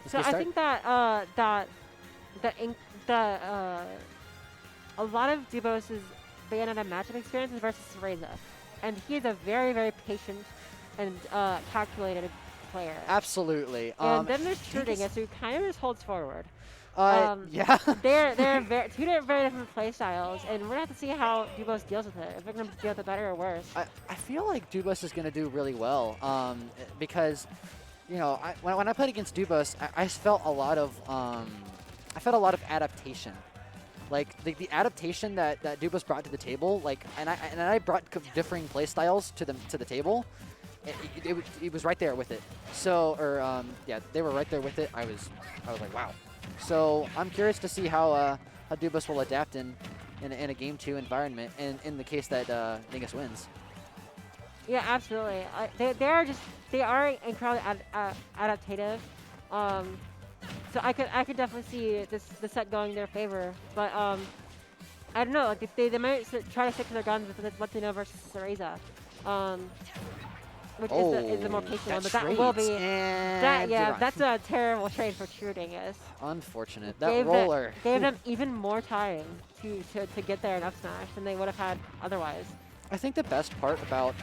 So I think that a lot of Duubos' Bayonetta matchup experience is versus Cereza, and he's a very, very patient and calculated player. Absolutely. And then there's TrueDingus, who kind of just holds forward. Yeah. they're two very different play styles, and we're gonna have to see how Duubos deals with it. If they're gonna deal with it better or worse. I feel like Duubos is gonna do really well, because, you know, when I played against Duubos, I felt a lot of adaptation. Like the adaptation that Duubos brought to the table, like, and I brought differing play styles to the table. It was right there with it. So, yeah, they were right there with it. I was like, wow. So I'm curious to see how Duubos will adapt in a Game 2 environment, and in the case that Dingus wins. Yeah, absolutely. They are incredibly adaptive. So I could definitely see the set going in their favor, but I don't know. Like they might try to stick to their guns with what they know versus Cereza. Which is the more patient one, but that will be that's a terrible trade for TrueDingus. Unfortunate. That roller gave them even more time to get there and up smash than they would have had otherwise. I think the best part about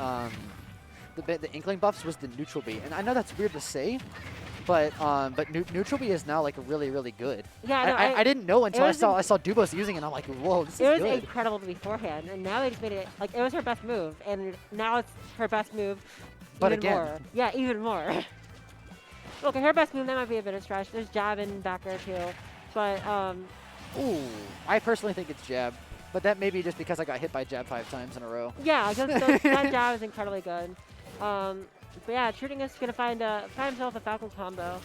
the Inkling buffs was the neutral B, and I know that's weird to say, but neutral B is now like really, really good. Yeah, I didn't know until I saw Duubos using it, and I'm like, whoa, this is good. It was incredible beforehand, and now they just made it like it was her best move, and now it's her best move. But even again, more. Yeah, even more. Okay, her best move, that might be a bit of stretch. There's jab and back air too, but ooh, I personally think it's jab, but that may be just because I got hit by jab 5 times in a row. Yeah, that jab is incredibly good. But yeah, TrueDingus is gonna find himself a Falcon combo.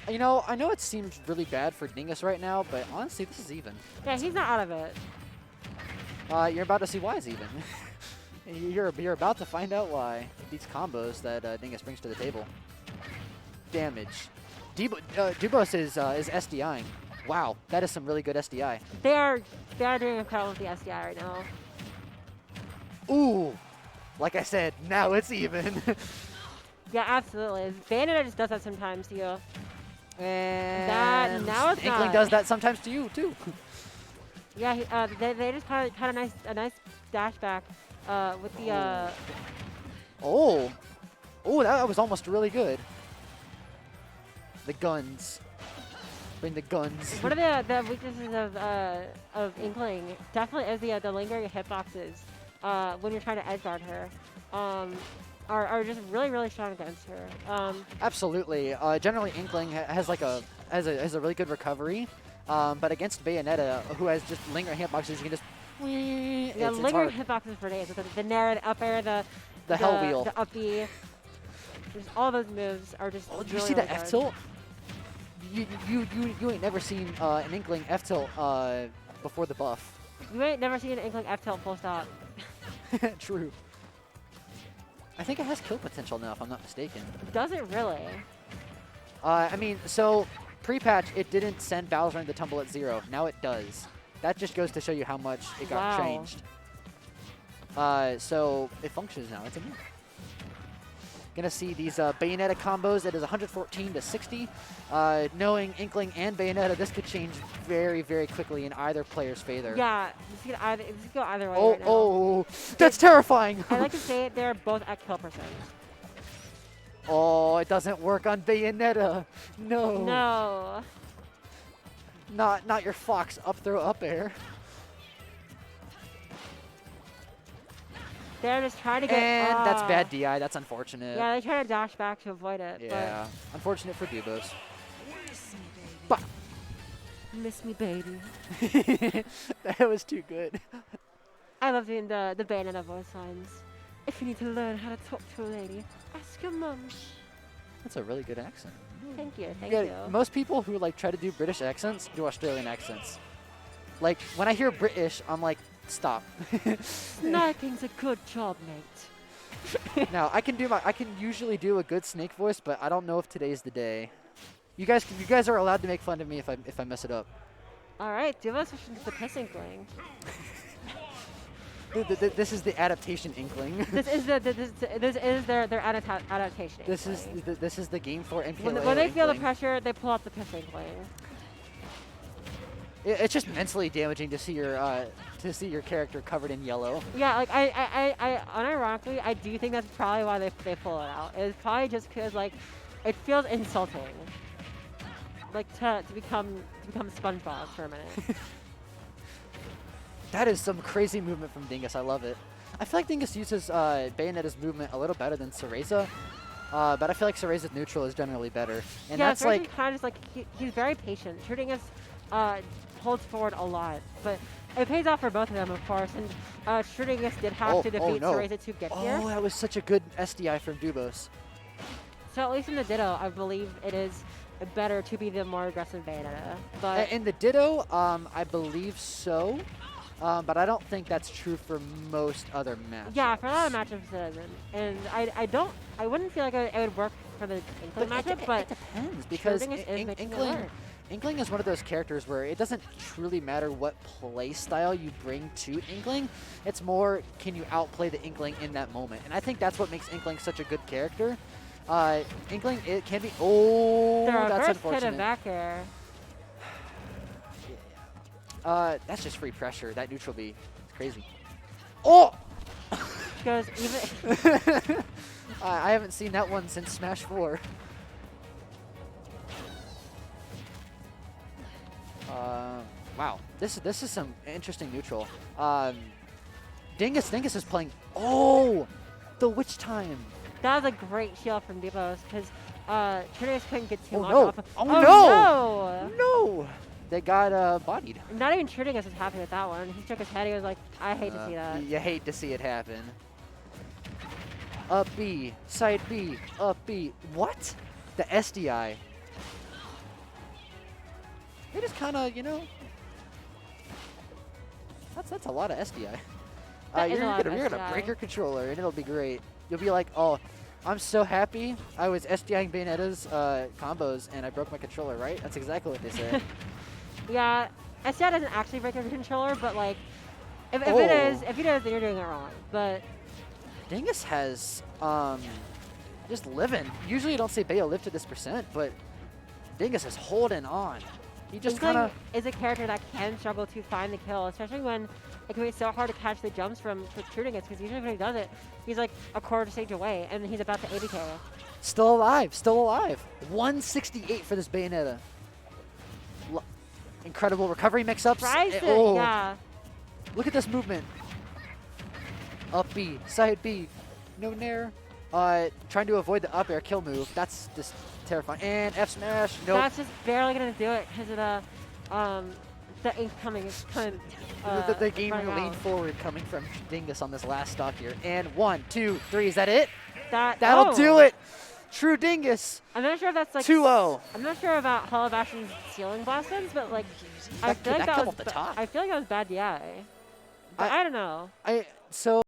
You know, I know it seems really bad for Dingus right now, but honestly, this is even. Yeah, he's not out of it. You're about to see why it's even. You're about to find out why. These combos that Dingus brings to the table. Damage. Duubos is SDIing. Wow, that is some really good SDI. They are doing incredible with the SDI right now. Ooh, like I said, now it's even. Yeah, absolutely. Bayonetta just does that sometimes to you. And now it's Inkling does that sometimes to you too. Yeah, they just had a nice dash back with the. Oh, that was almost really good. The guns. Bring the guns. One of the weaknesses of Inkling definitely is the lingering hitboxes when you're trying to edge guard her. Are just really, really strong against her. Absolutely. Generally, Inkling has a really good recovery, but against Bayonetta, who has just lingering hitboxes, you can just. Yeah, lingering hitboxes for days. The nair, the up air, the hell wheel, the up B. Just all those moves are just. Oh, did really, you see really the F tilt? You ain't never seen an Inkling F tilt before the buff. You ain't never seen an Inkling F tilt full stop. True. I think it has kill potential now, if I'm not mistaken. Does it really? I mean, so pre-patch, it didn't send Bowser into tumble at 0. Now it does. That just goes to show you how much it got changed. So it functions now. It's a move. Gonna see these Bayonetta combos. It is 114 to 60. Knowing Inkling and Bayonetta, this could change very, very quickly in either player's favor. Yeah, this could go either way right now. Oh, that's terrifying. I like to say they're both at kill percent. Oh, it doesn't work on Bayonetta. No. No. Not your Fox up throw up air. They're just trying to get. And that's bad DI. That's unfortunate. Yeah, they try to dash back to avoid it. Yeah, unfortunate for Duubos. Miss me, baby. That was too good. I love doing the Bayonetta voice lines. If you need to learn how to talk to a lady, ask your mum. That's a really good accent. Thank you, thank you. Most people who like try to do British accents do Australian accents. Like when I hear British, I'm like, stop. Sniping's a good job, mate. Now I can usually do a good Snake voice, but I don't know if today's the day. You guys are allowed to make fun of me if I mess it up. All right, Duubos switching to the pissing thing. This is the adaptation Inkling. This is their adaptation. This is the game for MPLA. When they feel the Inkling. pressure, they pull out the piss Inkling. It's just mentally damaging to see your character covered in yellow. Yeah, like I unironically, I do think that's probably why they pull it out. It's probably just because like it feels insulting, like to become SpongeBob for a minute. That is some crazy movement from Dingus. I love it. I feel like Dingus uses Bayonetta's movement a little better than Cereza, but I feel like Cereza's neutral is generally better. And yeah, that's like kind of just like he's very patient. TrueDingus holds forward a lot, but it pays off for both of them, of course. And TrueDingus did have to defeat Cereza to get here. Oh, that was such a good SDI from Duubos. So at least in the Ditto, I believe it is better to be the more aggressive Bayonetta. But In the Ditto, I believe so. But I don't think that's true for most other matchups. yeah, for a lot of matchups it isn't. And I wouldn't feel like it would work for the Inkling matchup, but it depends because TrueDingus is making it work. Inkling is one of those characters where it doesn't truly matter what play style you bring to Inkling. It's more, can you outplay the Inkling in that moment? And I think that's what makes Inkling such a good character. Inkling, it can be, that's unfortunate. Back air. That's just free pressure. That neutral B, it's crazy. Oh! Goes even. I haven't seen that one since Smash 4. Wow, this is some interesting neutral. Dingus is playing. Oh, the witch time. That was a great shield from Duubos because TrueDingus couldn't get too much No. off of. Oh, no! No! They got bodied. Not even TrueDingus was happy with that one. He shook his head. He was like, I hate to see that. You hate to see it happen. Up B, side B, up B. What? The SDI. They just kind of, you know. That's a lot of SDI. You're gonna break your controller and it'll be great. You'll be like, oh, I'm so happy I was SDIing Bayonetta's combos and I broke my controller, right? That's exactly what they said. Yeah, SDI doesn't actually break your controller, but like, if it is, then you're doing it wrong. But Dingus has just living. Usually you don't see Bayo live to this percent, but Dingus is holding on. He just kind of is a character that can struggle to find the kill, especially when it can be so hard to catch the jumps from TrueDingus, because usually when he does it, he's like a quarter stage away, and he's about to ABK. Still alive, still alive. 168 for this Bayonetta. Incredible recovery mix-ups. Oh. Yeah. Look at this movement. Up B, side B, no nair. Trying to avoid the up air kill move. That's just terrifying. And F smash. Nope. That's just barely gonna do it because of the incoming is kind of the game lean forward coming from Dingus on this last stock here. And 1, 2, 3. Is that it? That'll do it. TrueDingus. I'm not sure if that's like 2-0. I'm not sure about Hollow Bastion's ceiling blossoms, but like I feel like that was bad DI. But I don't know. So